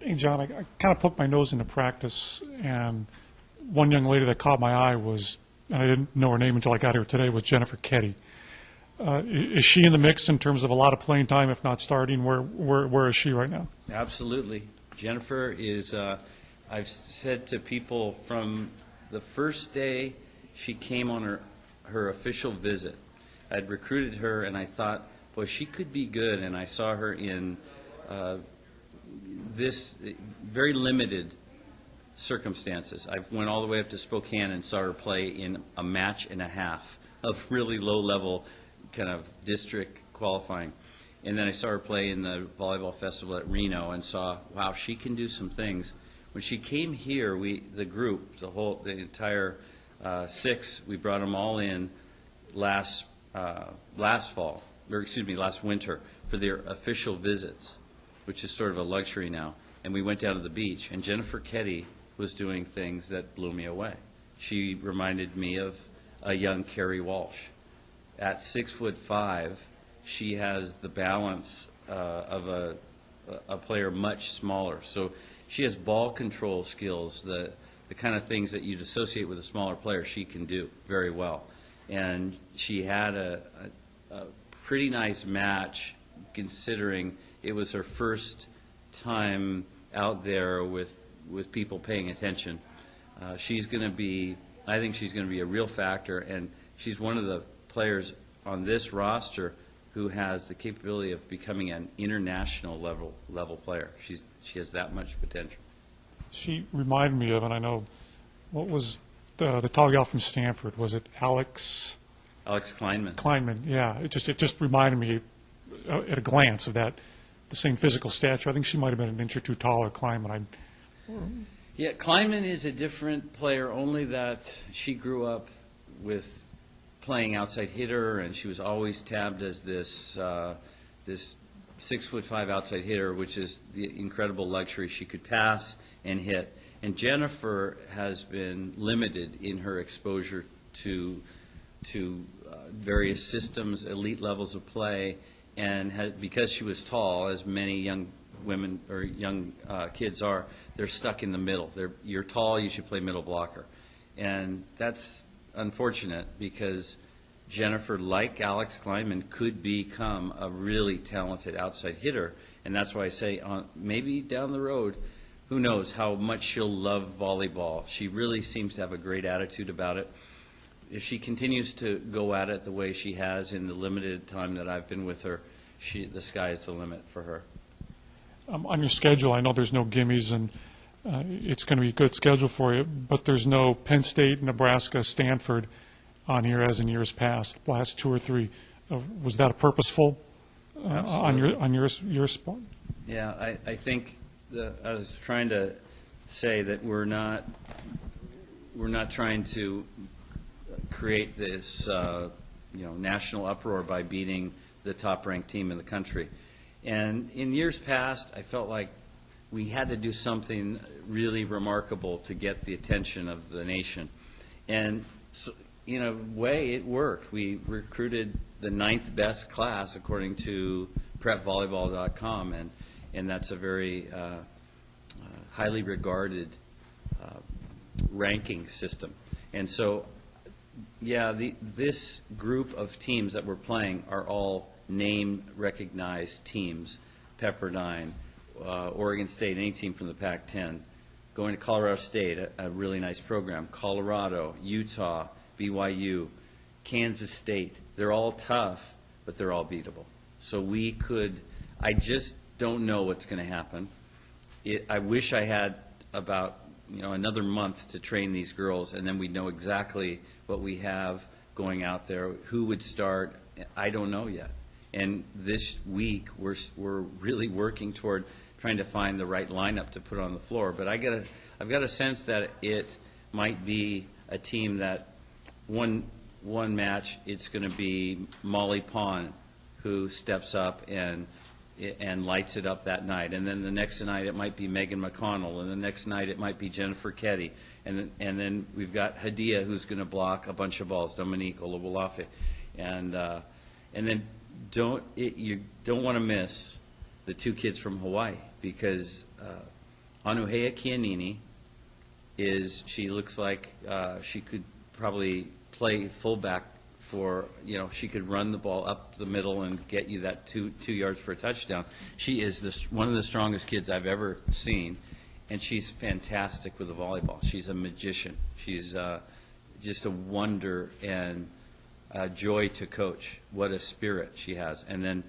Hey, John, I kind of poked my nose into practice, and one young lady that caught my eye was, and I didn't know her name until I got here today, was Jennifer Ketty. Is she in the mix in terms of a lot of playing time, if not starting? Where is she right now? Absolutely. Jennifer is, I've said to people from the first day she came on her official visit, I'd recruited her and I thought, boy, she could be good, and I saw her in this very limited circumstances. I went all the way up to Spokane and saw her play in a match and a half of really low-level kind of district qualifying. And then I saw her play in the volleyball festival at Reno and saw, wow, she can do some things. When she came here, the group, the entire six, we brought them all in last winter for their official visits, which is sort of a luxury now. And we went down to the beach, and Jennifer Ketty was doing things that blew me away. She reminded me of a young Carrie Walsh. At 6'5", she has the balance of a player much smaller. So she has ball control skills, the kind of things that you'd associate with a smaller player she can do very well. And she had a pretty nice match, considering it was her first time out there with people paying attention. She's going to be, I think she's going to be a real factor, and she's one of the players on this roster who has the capability of becoming an international level player. She has that much potential. She reminded me of, and I know, what was the tall gal from Stanford? Was it Alex Kleinman. Kleinman, yeah. It just reminded me at a glance of that, the same physical stature. I think she might have been an inch or two taller, Kleinman. Yeah, Kleinman is a different player, only that she grew up with playing outside hitter, and she was always tabbed as this 6'5" outside hitter, which is the incredible luxury. She could pass and hit. And Jennifer has been limited in her exposure to various systems, elite levels of play, and because she was tall, as many young women or young kids are, they're stuck in the middle. You're tall, you should play middle blocker. And that's unfortunate, because Jennifer, like Alex Kleinman, could become a really talented outside hitter. And that's why I say maybe down the road, who knows how much she'll love volleyball. She really seems to have a great attitude about it. If she continues to go at it the way she has in the limited time that I've been with her, the sky is the limit for her. On your schedule, I know there's no gimmies, and it's going to be a good schedule for you, but there's no Penn State, Nebraska, Stanford on here as in years past, last 2 or 3. Was that a purposeful on your spot? Yeah, I think I was trying to say that we're not trying to create this national uproar by beating the top-ranked team in the country. And in years past, I felt like we had to do something really remarkable to get the attention of the nation. And so, in a way, it worked. We recruited the 9th best class according to prepvolleyball.com, and that's a very highly regarded ranking system. And so, yeah, this group of teams that we're playing are all name recognized teams. Pepperdine, Oregon State, any team from the Pac-10. Going to Colorado State, a really nice program. Colorado, Utah, BYU, Kansas State. They're all tough, but they're all beatable. So I just don't know what's going to happen. I wish I had about another month to train these girls, and then we'd know exactly what we have going out there, who would start. I don't know yet. And this week, we're really working toward trying to find the right lineup to put on the floor. But I've got a sense that it might be a team that one match it's going to be Molly Pond who steps up and lights it up that night, and then the next night it might be Megan McConnell, and the next night it might be Jennifer Ketty, and then we've got Hadia who's going to block a bunch of balls, Dominique Olawolafe, and then you don't want to miss the 2 kids from Hawaii, because Anuhea Kianini she looks like she could probably play fullback for, she could run the ball up the middle and get you that 2 yards for a touchdown. She is one of the strongest kids I've ever seen, and she's fantastic with the volleyball. She's a magician. She's just a wonder and a joy to coach. What a spirit she has. And then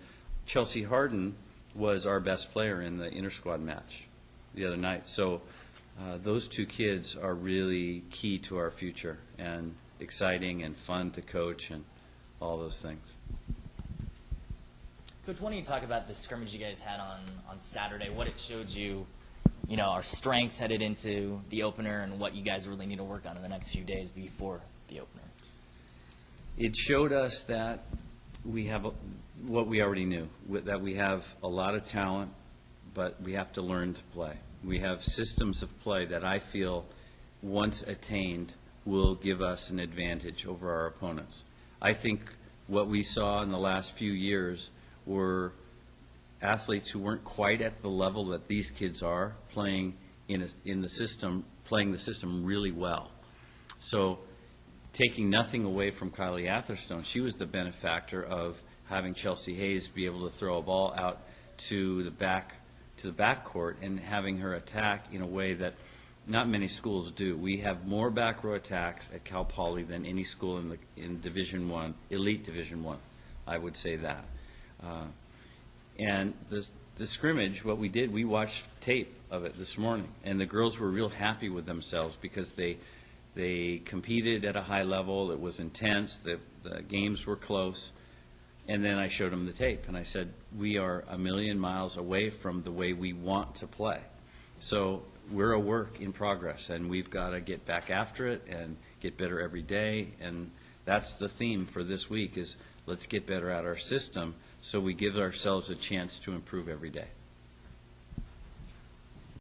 Chelsea Harden was our best player in the inter-squad match the other night. So those two kids are really key to our future and exciting and fun to coach and all those things. Coach, why don't you talk about the scrimmage you guys had on Saturday, what it showed you, our strengths headed into the opener and what you guys really need to work on in the next few days before the opener? It showed us that we have what we already knew, that we have a lot of talent, but we have to learn to play. We have systems of play that I feel, once attained, will give us an advantage over our opponents. I think what we saw in the last few years were athletes who weren't quite at the level that these kids are, playing in the system, playing the system really well. So, taking nothing away from Kylie Atherstone, she was the benefactor of having Chelsea Hayes be able to throw a ball out to the backcourt and having her attack in a way that not many schools do. We have more back row attacks at Cal Poly than any school in Division I, Elite Division I would say that. And the scrimmage, what we did, we watched tape of it this morning, and the girls were real happy with themselves because they competed at a high level. It was intense. The games were close. And then I showed them the tape, and I said, we are a million miles away from the way we want to play. So we're a work in progress, and we've got to get back after it and get better every day. And that's the theme for this week is let's get better at our system so we give ourselves a chance to improve every day.